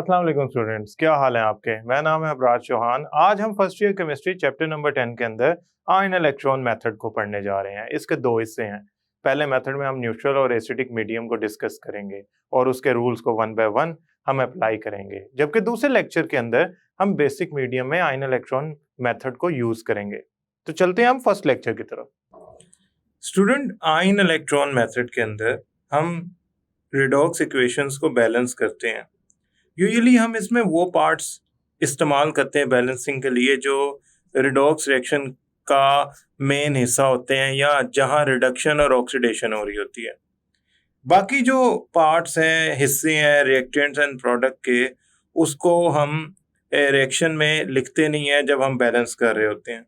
अस्सलाम वालेकुम स्टूडेंट्स, क्या हाल है आपके। मेरा नाम है अबराज चौहान। आज हम first year chemistry chapter number 10 के अंदर आयन इलेक्ट्रॉन मेथड को पढ़ने जा रहे हैं। इसके दो हिस्से हैं। पहले मेथड में हम न्यूट्रल और एसिडिक मीडियम को डिस्कस करेंगे और उसके रूल्स को वन बाय वन हम अप्लाई करेंगे, जबकि दूसरे लेक्चर के अंदर हम बेसिक मीडियम में आयन इलेक्ट्रॉन मेथड को यूज करेंगे। तो चलते हैं हम फर्स्ट लेक्चर की तरफ। स्टूडेंट, आयन इलेक्ट्रॉन मेथड के अंदर हम रिडॉक्स इक्वेशंस को बैलेंस करते हैं। यूजुअली हम इसमें वो पार्ट्स इस्तेमाल करते हैं बैलेंसिंग के लिए जो रिडॉक्स रिएक्शन का मेन हिस्सा होते हैं या जहां रिडक्शन और ऑक्सीडेशन हो रही होती है। बाकी जो पार्ट्स हैं, हिस्से हैं रिएक्टेंट्स एंड प्रोडक्ट के, उसको हम रिएक्शन में लिखते नहीं है जब हम बैलेंस कर रहे होते हैं।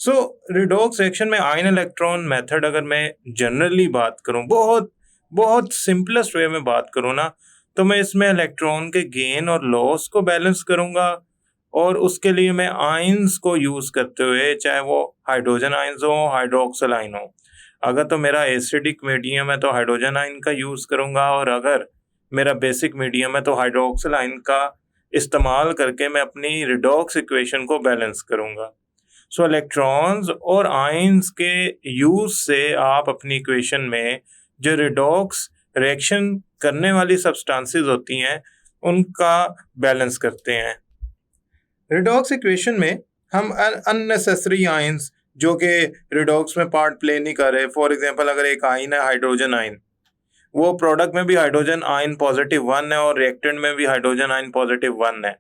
सो रिडॉक्स रिएक्शन में आयन इलेक्ट्रॉन मेथड अगर मैं जनरली बात करूं, बहुत बहुत सिंपलेस्ट वे में बात करूं ना, तो मैं इसमें इलेक्ट्रॉन के गेन और लॉस को बैलेंस करूंगा और उसके लिए मैं आयंस को यूज करते हुए, चाहे वो हाइड्रोजन आयंस हो, हाइड्रोक्सिल आयन हो। अगर तो मेरा एसिडिक मीडियम है तो हाइड्रोजन आयन का यूज करूंगा, और अगर मेरा बेसिक मीडियम है तो हाइड्रोक्सिल आयन का इस्तेमाल करके मैं अपनी रिडॉक्स इक्वेशन को बैलेंस करूंगा। सो इलेक्ट्रॉन्स और आयंस के यूज से आप अपनी इक्वेशन में जो रिडॉक्स रिएक्शन करने वाली सब्सटेंसेस होती हैं उनका बैलेंस करते हैं। रिडॉक्स इक्वेशन में हम अननेसेसरी आयंस जो कि रिडॉक्स में पार्ट प्ले नहीं कर रहे, फॉर एग्जांपल अगर एक आयन है हाइड्रोजन आयन, वो प्रोडक्ट में भी हाइड्रोजन आयन +1 है और रिएक्टेंट में भी हाइड्रोजन आयन +1 है,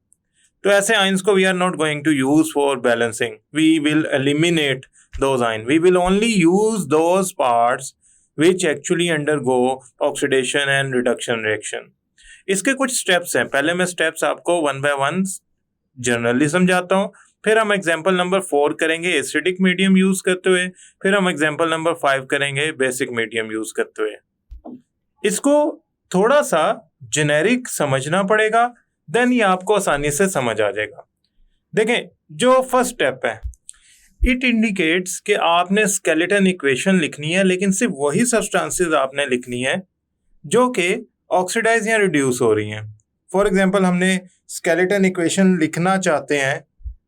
तो ऐसे आयंस को we are not going to use for balancing. We will eliminate those ion. We will only use those parts which actually undergo oxidation and reduction reaction। इसके कुछ स्टेप्स हैं। पहले मैं स्टेप्स आपको वन बाय वन जनरली समझाता हूँ, फिर हम एग्जांपल नंबर 4 करेंगे एसिडिक मीडियम यूज करते हुए, फिर हम एग्जांपल नंबर 5 करेंगे बेसिक मीडियम यूज करते हुए। इसको थोड़ा सा जेनेरिक समझना पड़ेगा, देन ये आपको आसानी से समझ आ जाएगा। देखें, जो फर्स्ट स्टेप है, इट इंडिकेट्स कि आपने स्केलेटन इक्वेशन लिखनी है, लेकिन सिर्फ वही सब्सटेंसेस आपने लिखनी है जो कि ऑक्सीडाइज या रिड्यूस हो रही हैं। फॉर एग्जांपल हमने स्केलेटन इक्वेशन लिखना चाहते हैं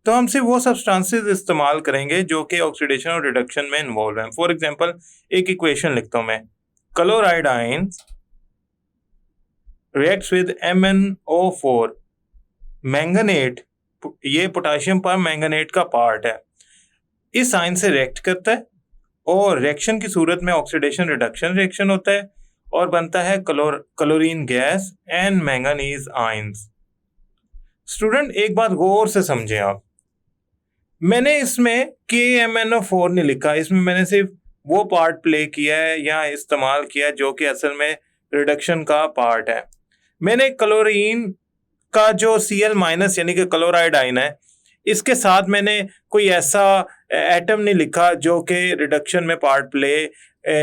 तो हम सिर्फ वो सब्सटेंसेस इस्तेमाल करेंगे जो कि ऑक्सीडेशन और रिडक्शन में इन्वॉल्व हैं। फॉर एग्जांपल एक इक्वेशन लिखता हूं मैं, chloride ion reacts with MnO4 manganate, ये पोटेशियम पर मैंगनेट का पार्ट है, इस आयन से रिएक्ट करता है और रिएक्शन की सूरत में ऑक्सीडेशन रिडक्शन रिएक्शन होता है और बनता है chlorine gas and manganese ions. Student, एक बात गौर से समझें आप, मैंने इसमें KMnO4 नहीं लिखा, इसमें मैंने सिर्फ वो पार्ट प्ले किया है या इस्तेमाल किया जो कि असल में रिडक्शन का पार्ट है। मैंने क्लोरीन का जो Cl- यानी कि क्लोराइड आयन है, इसके साथ मैंने कोई ऐसा एटम नहीं लिखा जो कि रिडक्शन में पार्ट प्ले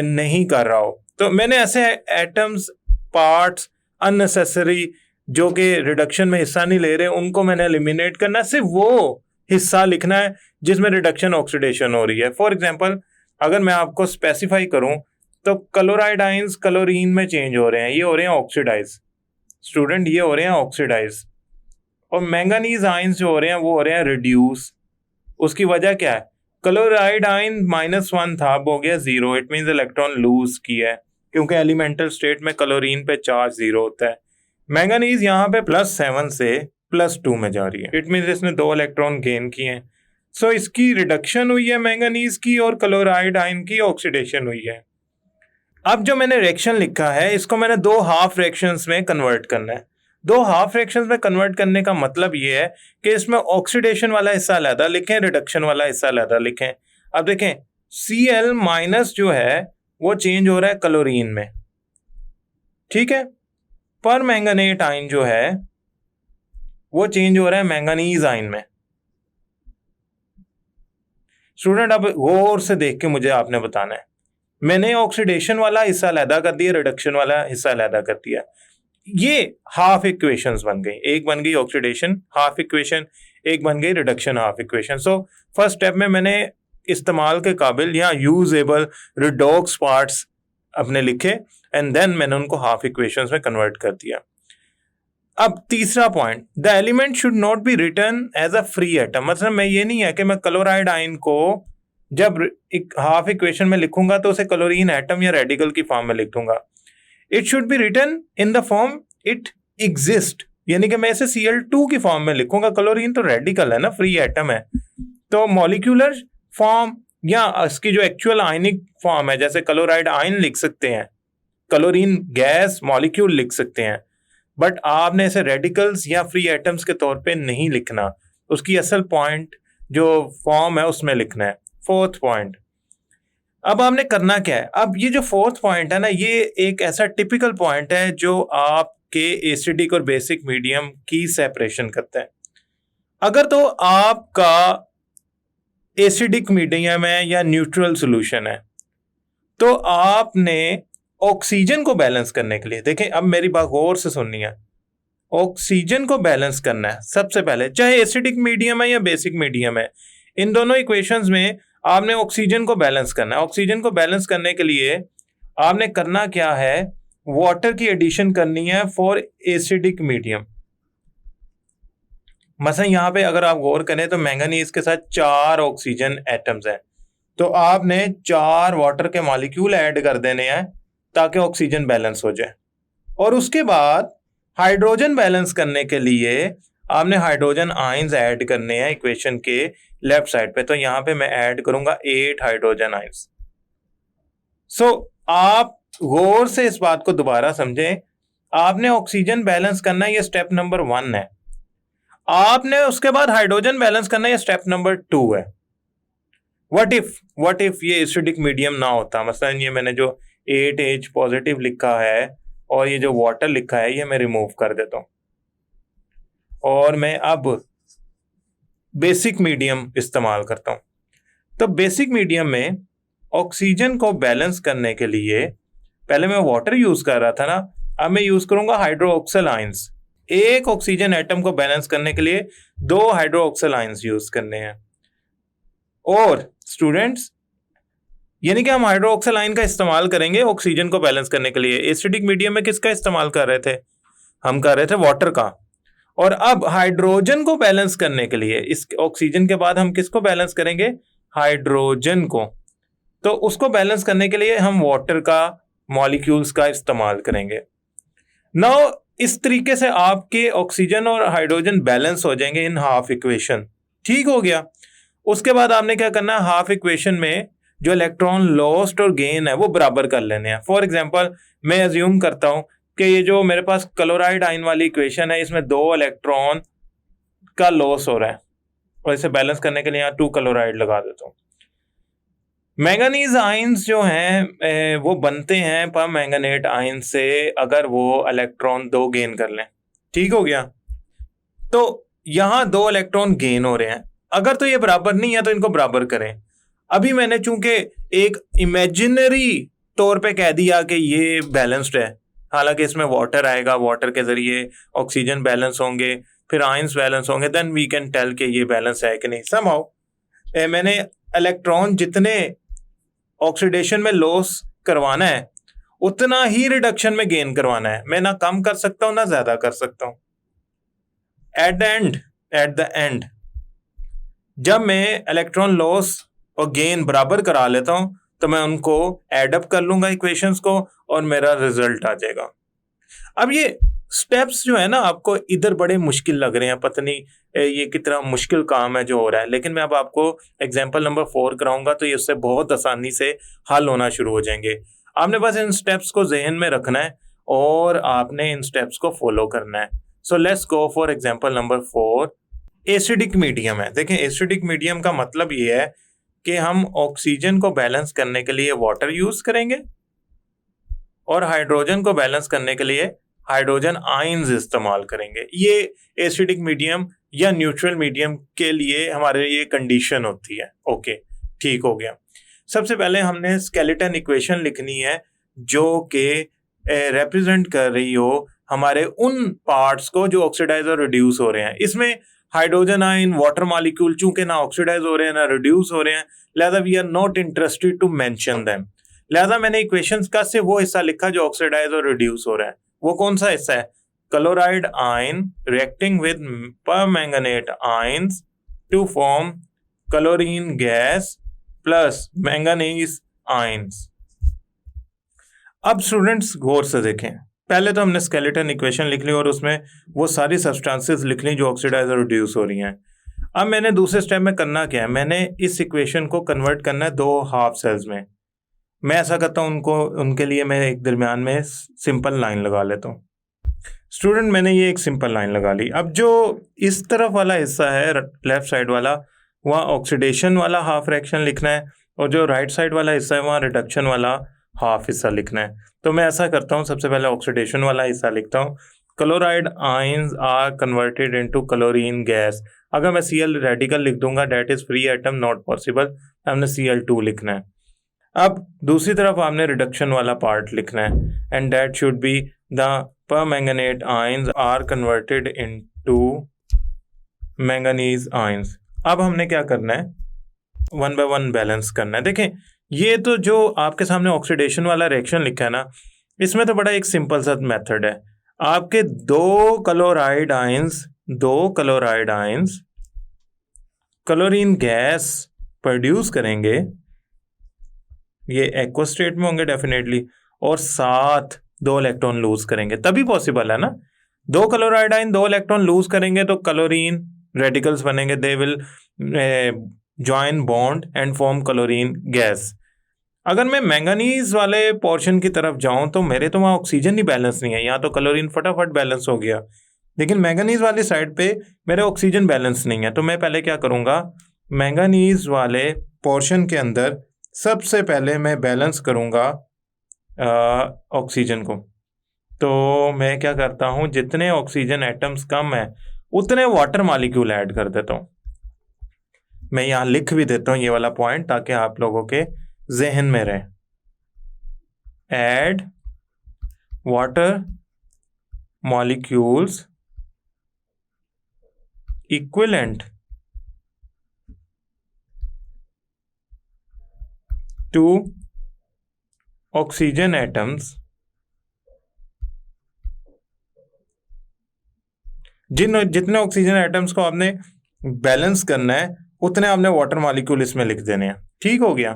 नहीं कर रहा हो। तो मैंने ऐसे एटम्स, पार्ट्स अननेसेसरी जो कि रिडक्शन में हिस्सा नहीं ले रहे, उनको मैंने एलिमिनेट करना है। सिर्फ वो हिस्सा लिखना है जिसमें रिडक्शन ऑक्सीडेशन हो रही है। फॉर एग्जांपल अगर मैं आपको स्पेसिफाई करूं तो क्लोराइड आयंस क्लोरीन में चेंज हो रहे हैं, ये हो रहे हैं ऑक्सीडाइज। स्टूडेंट, ये हो रहे हैं ऑक्सीडाइज। और मैंगनीज आयंस जो हो रहे हैं वो हो रहे हैं रिड्यूस। उसकी वजह क्या है? क्लोराइड आयन -1 था, अब हो गया 0। इट मींस इलेक्ट्रॉन लूज किया है क्योंकि एलिमेंटल स्टेट में क्लोरीन पे चार्ज 0 होता है। मैंगनीज यहाँ पे +7 से +2 में जा रही है, इट मींस इसने 2 इलेक्ट्रॉन गेन किए हैं। सो इसकी रिडक्शन हुई है मैंगनीज की और क्लोराइड आयन की ऑक्सीडेशन हुई है। अब जो मैंने रिएक्शन लिखा है इसको मैंने 2 हाफ रिएक्शंस में कन्वर्ट करना है। 2 हाफ रिएक्शंस में कन्वर्ट करने का मतलब ये है कि इसमें ऑक्सीडेशन वाला हिस्सा अलग लिखें, रिडक्शन वाला हिस्सा अलग लिखें। अब देखें, Cl- जो है वो चेंज हो रहा है क्लोरीन में, ठीक है। पर मैंगनेट आयन जो है वो चेंज हो रहा है मैंगनीज आयन में। स्टूडेंट, अब गौर से देख के मुझे आपने बताना है, मैंने ऑक्सीडेशन वाला हिस्सा अलग कर दिया, रिडक्शन वाला हिस्सा अलग कर दिया। ये हाफ इक्वेशंस बन गई, एक बन गई ऑक्सीडेशन हाफ इक्वेशन, एक बन गई reduction half equation. So first step में मैंने इस्तेमाल के काबिल या यूजेबल रिडॉक्स पार्ट्स अपने लिखे एंड देन मैंने उनको हाफ इक्वेशंस में कन्वर्ट कर दिया। अब तीसरा point, the element should not be written as a free atom. मतलब मैं ये नहीं है कि मैं क्लोराइड आयन को जब एक हाफ इक्वेशन में लिखूंगा तो उसे क्लोरीन एटम या रेडिकल की फॉर्म में लिख दूंगा। It should be written in the form it exist, यानी कि मैं इसे Cl2 की फॉर्म में लिखूंगा। क्लोरीन तो रेडिकल है ना, फ्री एटम है, तो मॉलिक्यूलर फॉर्म या इसकी जो एक्चुअल आयनिक फॉर्म है, जैसे क्लोराइड आयन लिख सकते हैं, क्लोरीन गैस मॉलिक्यूल लिख सकते हैं, बट आपने इसे रेडिकल्स या फ्री एटम्स के तौर पे नहीं लिखना, उसकी असल पॉइंट जो फॉर्म है उसमें लिखना है। फोर्थ पॉइंट, अब आपने करना क्या है, अब ये जो फोर्थ पॉइंट है ना, ये एक ऐसा टिपिकल पॉइंट है जो आपके एसिडिक और बेसिक मीडियम की सेपरेशन करता है। अगर तो आपका एसिडिक मीडियम है या न्यूट्रल सॉल्यूशन है, तो आपने ऑक्सीजन को बैलेंस करने के लिए, देखें अब मेरी बात गौर से सुननी है, ऑक्सीजन को बैलेंस करना है सबसे पहले, चाहे एसिडिक मीडियम है या बेसिक मीडियम है, इन दोनों इक्वेशंस में आपने ऑक्सीजन को बैलेंस करना है। ऑक्सीजन को बैलेंस करने के लिए आपने करना क्या है, वाटर की एडिशन करनी है फॉर एसिडिक मीडियम। मसलन यहां पे अगर आप गौर करें तो मैंगनीज के साथ 4 ऑक्सीजन एटम्स हैं, तो आपने 4 वाटर के मॉलिक्यूल ऐड कर देने हैं ताकि ऑक्सीजन बैलेंस हो जाए। और उसके बाद हाइड्रोजन बैलेंस करने के लिए आपने हाइड्रोजन आयंस ऐड करने हैं इक्वेशन के लेफ्ट साइड पे, तो यहां पे मैं ऐड करूंगा 8 हाइड्रोजन आयंस। सो आप गौर से इस बात को दोबारा समझें, आपने ऑक्सीजन बैलेंस करना है, ये स्टेप नंबर 1 है। आपने उसके बाद हाइड्रोजन बैलेंस करना है, ये स्टेप नंबर 2 है। व्हाट इफ ये एसिडिक मीडियम ना होता, मसलन ये मैंने जो 8H पॉजिटिव लिखा है और ये जो वाटर लिखा है ये मैं रिमूव कर देता हूं और मैं अब बेसिक मीडियम इस्तेमाल करता हूं। तो बेसिक मीडियम में ऑक्सीजन को बैलेंस करने के लिए पहले मैं वाटर यूज कर रहा था ना, अब मैं यूज करूंगा हाइड्रोक्सिल आयंस। एक ऑक्सीजन एटम को बैलेंस करने के लिए 2 हाइड्रोक्सिल आयंस यूज करने हैं। और स्टूडेंट्स, यानी कि हम हाइड्रोक्सिल आयन का इस्तेमाल करेंगे ऑक्सीजन को बैलेंस करने के लिए। एसिडिक मीडियम में किसका इस्तेमाल कर रहे थे, हम कर रहे थे वाटर का। और अब हाइड्रोजन को बैलेंस करने के लिए, इस ऑक्सीजन के बाद हम किसको बैलेंस करेंगे, हाइड्रोजन को। तो उसको बैलेंस करने के लिए हम वाटर का मॉलिक्यूल्स का इस्तेमाल करेंगे। नाउ इस तरीके से आपके ऑक्सीजन और हाइड्रोजन बैलेंस हो जाएंगे इन हाफ इक्वेशन। ठीक हो गया। उसके बाद आपने क्या करना है, हाफ इक्वेशन में जो इलेक्ट्रॉन लॉस्ट और गेन है वो बराबर कर लेने हैं। फॉर एग्जांपल मैं अज्यूम करता हूं कि ये जो मेरे पास क्लोराइड आयन वाली इक्वेशन है, इसमें 2 इलेक्ट्रॉन का लॉस हो रहा है और इसे बैलेंस करने के लिए यहाँ 2 क्लोराइड लगा देता हूँ। मैंगनीज आयंस जो हैं वो बनते हैं पर मैंगनेट आयन से अगर वो इलेक्ट्रॉन 2 गेन कर लें। ठीक हो गया। तो यहां 2 इलेक्ट्रॉन गेन हो रहे हैं, अगर तो ये बराबर नहीं है तो इनको बराबर करें। अभी मैंने चूंकि एक इमेजिनरी तौर पे कह दिया कि ये बैलेंस्ड है, हालांकि इसमें वाटर आएगा, वाटर के जरिए ऑक्सीजन बैलेंस होंगे, फिर आयंस बैलेंस होंगे, देन वी कैन टेल कि ये बैलेंस है कि नहीं। समहाउ मैंने इलेक्ट्रॉन जितने ऑक्सीडेशन में लॉस करवाना है उतना ही रिडक्शन में गेन करवाना है। मैं ना कम कर सकता हूं ना ज्यादा कर सकता हूं। एट द एंड जब मैं इलेक्ट्रॉन लॉस और गेन बराबर करा लेता हूं तो मैं उनको एड अप कर लूंगा इक्वेशंस को और मेरा रिजल्ट आ जाएगा। अब ये स्टेप्स जो है ना आपको इधर बड़े मुश्किल लग रहे हैं, पता नहीं ये कितना मुश्किल काम है जो हो रहा है, लेकिन मैं अब आपको एग्जांपल नंबर 4 कराऊंगा तो ये उससे बहुत आसानी से हल होना शुरू हो जाएंगे। आपने बस इन स्टेप्स को जहन में रखना है और आपने इन स्टेप्स को फॉलो करना है। So let's go for example number 4। Acidic medium है। देखें एसिडिक मीडियम का मतलब ये है कि हम ऑक्सीजन को बैलेंस करने के लिए वाटर यूज करेंगे और हाइड्रोजन को बैलेंस करने के लिए हाइड्रोजन आयंस इस्तेमाल करेंगे। ये एसिडिक मीडियम या न्यूट्रल मीडियम के लिए हमारे ये कंडीशन होती है। ओके, ठीक हो गया। सबसे पहले हमने स्केलेटन इक्वेशन लिखनी है जो कि रिप्रेजेंट कर रही हो हमारे उन पार्ट्स को जो ऑक्सीडाइज और रिड्यूस हो रहे हैं। इसमें हाइड्रोजन आयन, वाटर मॉलिक्यूल चूंकि ना ऑक्सीडाइज हो रहे हैं ना रिड्यूस हो रहे हैं, लिहाजा we are not interested to mention them. लिहाजा मैंने इक्वेशंस का से वो हिस्सा लिखा जो ऑक्सीडाइज और रिड्यूस हो रहा है। वो कौन सा हिस्सा है, chloride ion reacting with permanganate ions to form chlorine gas plus manganese ions। अब स्टूडेंट्स गौर से देखें, पहले तो हमने स्केलेटन इक्वेशन लिख ली और उसमें वो सारी सब्सटेंसेस लिख ली जो ऑक्सीडाइज और रिड्यूस हो रही हैं। अब मैंने दूसरे स्टेप में करना क्या है, मैंने इस इक्वेशन को कन्वर्ट करना है दो हाफ सेल्स में। मैं ऐसा करता हूँ, उनके लिए मैं एक दरमियान में सिंपल लाइन लगा लेता हूँ। स्टूडेंट मैंने ये एक सिंपल लाइन लगा ली। अब जो इस तरफ वाला हिस्सा है लेफ्ट साइड वाला, वहाँ ऑक्सीडेशन वाला हाफ रिएक्शन लिखना है, और जो राइट साइड वाला हिस्सा है वहाँ रिडक्शन वाला हाफ हिस्सा लिखना है। तो मैं ऐसा करता हूँ, सबसे पहले ऑक्सीडेशन वाला हिस्सा लिखता हूँ। Chloride ions are converted into chlorine gas. अगर मैं Cl रेडिकल लिख दूंगा, that is free atom not possible, हमने Cl2 लिखना है। अब दूसरी तरफ आपने रिडक्शन वाला पार्ट लिखना है, and that should be the permanganate ions are converted into manganese ions. अब हमने क्या करना है, 1 by 1 बैलेंस करना है। देखें, ये तो जो आपके सामने ऑक्सीडेशन वाला रिएक्शन लिखा है ना, इसमें तो बड़ा एक सिंपल सा मेथड है। आपके दो chloride ions chlorine gas produce करेंगे, ये एक्वा स्टेट में होंगे डेफिनेटली, और साथ 2 इलेक्ट्रॉन लूज करेंगे, तभी पॉसिबल है ना। 2 क्लोराइड आयन 2 इलेक्ट्रॉन लूज करेंगे तो क्लोरीन रेडिकल्स बनेंगे, they will join bond and form chlorine gas. अगर मैं मैंगनीज वाले पोर्शन की तरफ जाऊं तो मेरे तो वहाँ ऑक्सीजन ही बैलेंस नहीं है, यहाँ तो क्लोरीन फटाफट बैलेंस हो गया, लेकिन मैंगनीज वाली साइड पे मेरे ऑक्सीजन बैलेंस नहीं है। तो मैं पहले क्या करूँगा, मैंगनीज वाले पोर्शन के अंदर सबसे पहले मैं बैलेंस करूँगा ऑक्सीजन को। तो मैं क्या करता हूँ, जितने ऑक्सीजन एटम्स कम है उतने वाटर मॉलिक्यूल ऐड कर देता हूँ। मैं यहाँ लिख भी देता हूँ ये वाला पॉइंट ताकि आप लोगों के जहन में रहे। Add water molecules equivalent to oxygen atoms जितने ऑक्सीजन एटम्स को आपने बैलेंस करना है उतने आपने वाटर मॉलिक्यूल इसमें लिख देने हैं। ठीक हो गया।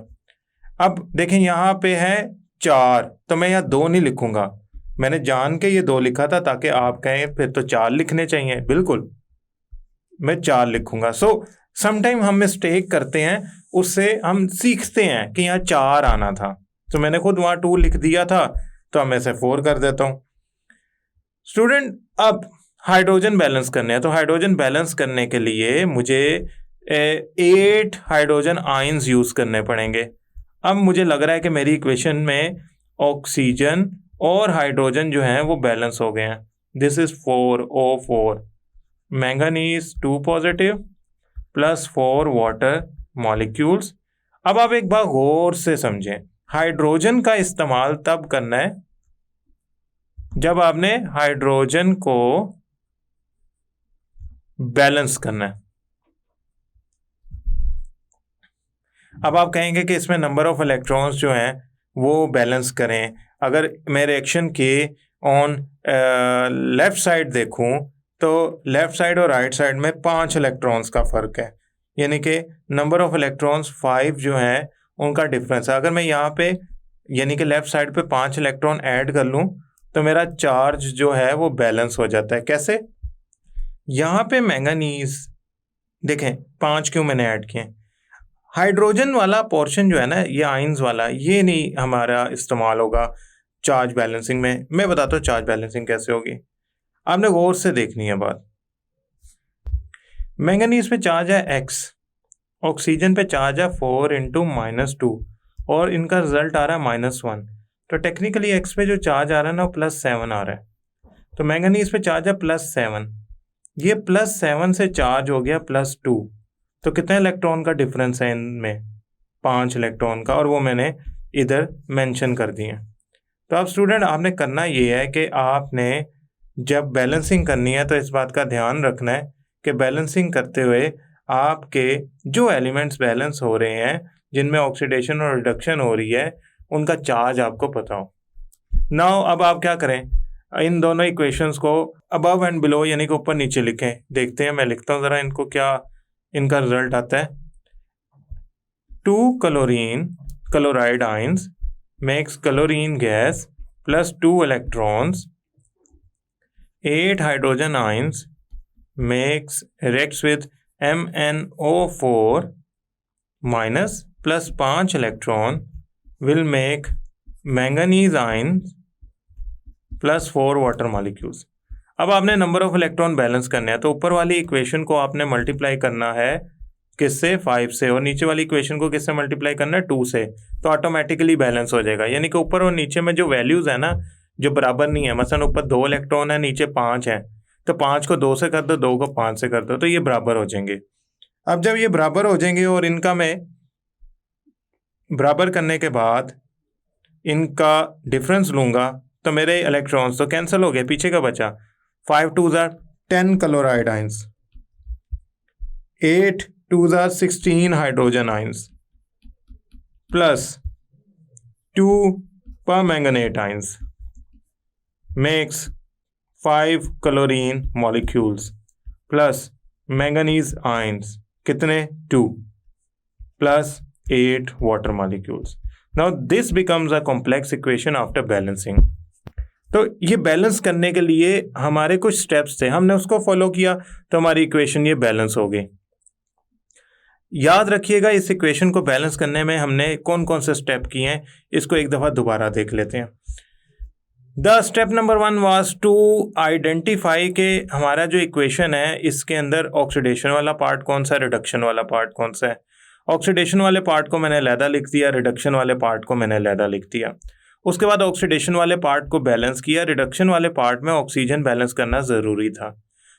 अब देखें यहाँ पे है 4, तो मैं यहाँ 2 नहीं लिखूंगा, मैंने जान के ये 2 लिखा था ताकि आप कहें फिर तो 4 लिखने चाहिए, बिल्कुल मैं 4 लिखूंगा। सो समटाइम हम मिस्टेक करते हैं, उससे हम सीखते हैं कि यहाँ 4 आना था, तो मैंने खुद वहाँ 2 लिख दिया था, तो मैं इसे 4 कर देता हूँ। स्टूडेंट अब हाइड्रोजन बैलेंस करने हैं, तो हाइड्रोजन बैलेंस करने के लिए मुझे 8 हाइड्रोजन आयंस यूज करने पड़ेंगे। अब मुझे लग रहा है कि मेरी इक्वेशन में ऑक्सीजन और हाइड्रोजन जो हैं वो बैलेंस हो गए हैं। This is 4O4, manganese 2 positive plus 4 water molecules. अब आप एक बार गौर से समझें, हाइड्रोजन का इस्तेमाल तब करना है जब आपने हाइड्रोजन को बैलेंस करना है। अब आप कहेंगे कि इसमें नंबर ऑफ इलेक्ट्रॉन्स जो हैं वो बैलेंस करें। अगर मैं रिएक्शन के ऑन लेफ्ट साइड देखूं तो लेफ्ट साइड और राइट साइड में 5 इलेक्ट्रॉन्स का फ़र्क है, यानी कि नंबर ऑफ इलेक्ट्रॉन्स 5 जो हैं उनका डिफरेंस है। अगर मैं यहाँ पे यानी कि लेफ्ट साइड पे 5 इलेक्ट्रॉन ऐड कर लूँ तो मेरा चार्ज जो है वो बैलेंस हो जाता है। कैसे? यहाँ पे मैंगनीज देखें 5 क्यों मैंने ऐड किए, हाइड्रोजन वाला पोर्शन जो है ना, ये आयंस वाला, ये नहीं हमारा इस्तेमाल होगा चार्ज बैलेंसिंग में। मैं बताता हूँ चार्ज बैलेंसिंग कैसे होगी, आपने गौर से देखनी है बात। मैंगनीज पे चार्ज है x, ऑक्सीजन पे चार्ज है 4 × -2 और इनका रिजल्ट आ रहा है -1, तो टेक्निकली x पे जो चार्ज आ रहा है ना +7 आ रहा है, तो मैंगनीज पे चार्ज है +7, ये +7 से चार्ज हो गया +2, तो कितने इलेक्ट्रॉन का डिफरेंस है इनमें? 5 इलेक्ट्रॉन का, और वो मैंने इधर मेंशन कर दिए। तो अब स्टूडेंट आपने करना ये है कि आपने जब बैलेंसिंग करनी है तो इस बात का ध्यान रखना है कि बैलेंसिंग करते हुए आपके जो एलिमेंट्स बैलेंस हो रहे हैं, जिनमें ऑक्सीडेशन और रिडक्शन हो रही है, उनका चार्ज आपको पता हो। नाउ अब आप क्या करें, इन दोनों इक्वेशंस को अबव एंड बिलो यानी कि ऊपर नीचे लिखें। देखते हैं, मैं लिखता हूँ ज़रा इनको, क्या इनका रिजल्ट आता है। 2 chloride ions makes chlorine gas plus 2 electrons. 8 hydrogen ions reacts with MnO4 minus plus 5 electron will make manganese ions plus 4 water molecules. अब आपने नंबर ऑफ इलेक्ट्रॉन बैलेंस करने हैं, तो ऊपर वाली इक्वेशन को आपने मल्टीप्लाई करना है किससे, 5 से, और नीचे वाली इक्वेशन को किससे मल्टीप्लाई करना है, 2 से। तो ऑटोमेटिकली बैलेंस हो जाएगा। यानी कि ऊपर और नीचे में जो वैल्यूज है ना, जो बराबर नहीं है, मसलन ऊपर 2 इलेक्ट्रॉन है, नीचे 5 है, तो 5 को 2 से कर दो, 2 को 5 से कर दो, तो ये बराबर हो जाएंगे। अब जब ये बराबर हो जाएंगे और इनका मैं बराबर करने के बाद इनका डिफरेंस लूंगा, तो मेरे इलेक्ट्रॉन्स तो कैंसिल हो गए, पीछे का बचा 5 2 10 chloride ions, 8 2 16 hydrogen ions plus 2 permanganate ions makes 5 chlorine molecules plus manganese ions, कितने, 2 plus 8 water molecules. Now this becomes a complex equation after balancing. तो ये बैलेंस करने के लिए हमारे कुछ स्टेप्स थे, हमने उसको फॉलो किया तो हमारी इक्वेशन ये बैलेंस हो गई। याद रखिएगा, इस इक्वेशन को बैलेंस करने में हमने कौन कौन से स्टेप किए हैं, इसको एक दफ़ा दोबारा देख लेते हैं। The step number 1 was to identify के हमारा जो इक्वेशन है इसके अंदर ऑक्सीडेशन वाला पार्ट कौन सा है, रिडक्शन वाला पार्ट कौन सा है। ऑक्सीडेशन वाले पार्ट को मैंने अलहदा लिख दिया, रिडक्शन वाले पार्ट को मैंने अलहदा लिख दिया। उसके बाद ऑक्सीडेशन वाले पार्ट को बैलेंस किया, रिडक्शन वाले पार्ट में ऑक्सीजन बैलेंस करना ज़रूरी था।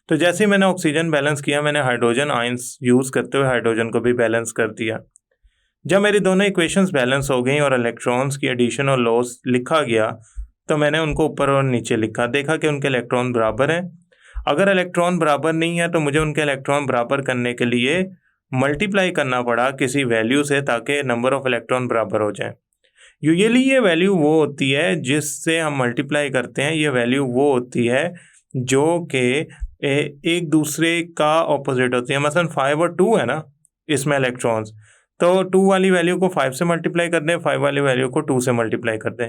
तो जैसे ही मैंने ऑक्सीजन बैलेंस किया, मैंने हाइड्रोजन आयंस यूज़ करते हुए हाइड्रोजन को भी बैलेंस कर दिया। जब मेरी दोनों इक्वेशंस बैलेंस हो गई और इलेक्ट्रॉन्स की एडिशन और लॉस लिखा गया, तो मैंने उनको ऊपर और नीचे लिखा, देखा कि उनके इलेक्ट्रॉन बराबर हैं। अगर इलेक्ट्रॉन बराबर नहीं है तो मुझे उनके इलेक्ट्रॉन बराबर करने के लिए मल्टीप्लाई करना पड़ा किसी वैल्यू से, ताकि नंबर ऑफ इलेक्ट्रॉन बराबर हो जाए। यूजुअली ये वैल्यू वो होती है जिससे हम मल्टीप्लाई करते हैं, ये वैल्यू वो होती है जो कि एक दूसरे का ऑपोजिट होती है। मसलन 5 और 2 है ना इसमें इलेक्ट्रॉन्स, तो 2 वाली वैल्यू को 5 से मल्टीप्लाई कर दें, 5 वाली वैल्यू को 2 से मल्टीप्लाई कर दें।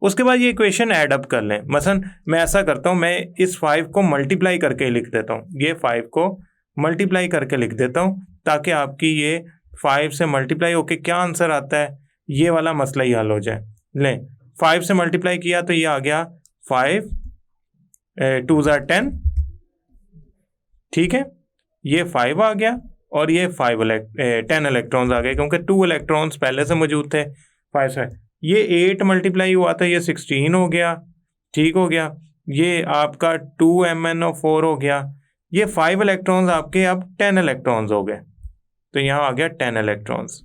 उसके बाद ये इक्वेशन ऐड अप कर लें। मसलन मैं ऐसा करता हूँ, मैं इस 5 को मल्टीप्लाई करके लिख देता हूँ, ये 5 को मल्टीप्लाई करके लिख देता हूँ, ताकि आपकी ये 5 से मल्टीप्लाई होके क्या आंसर आता है, ये वाला मसला ही हल हो जाए। लें, 5 से मल्टीप्लाई किया तो ये आ गया 5 2 10, ठीक है, ये 5 आ गया और ये 10 इलेक्ट्रॉन्स आ गए, क्योंकि 2 इलेक्ट्रॉन्स पहले से मौजूद थे 5 से। ये 8 मल्टीप्लाई हुआ था, ये 16 हो गया, ठीक हो गया। ये आपका 2 MnO4 हो गया। ये 5 इलेक्ट्रॉन्स आपके अब 10 इलेक्ट्रॉन्स हो गए, तो यहाँ आ गया 10 इलेक्ट्रॉन्स।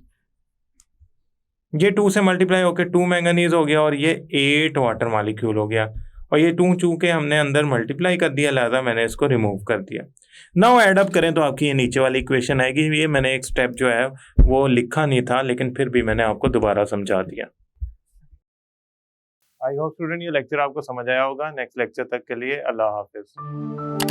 ये 2 से मल्टीप्लाई होकर 2 मैंगनीज हो गया और ये 8 वाटर मॉलिक्यूल हो गया। और ये 2 चूंकि हमने अंदर मल्टीप्लाई कर दिया, लिहाजा मैंने इसको रिमूव कर दिया। नाउ ऐड अप करें तो आपकी ये नीचे वाली इक्वेशन आएगी। ये मैंने एक स्टेप जो है वो लिखा नहीं था, लेकिन फिर भी मैंने आपको दोबारा समझा दिया। आई होप स्टूडेंट ये लेक्चर आपको समझ आया होगा। नेक्स्ट लेक्चर तक के लिए अल्लाह हाफिज।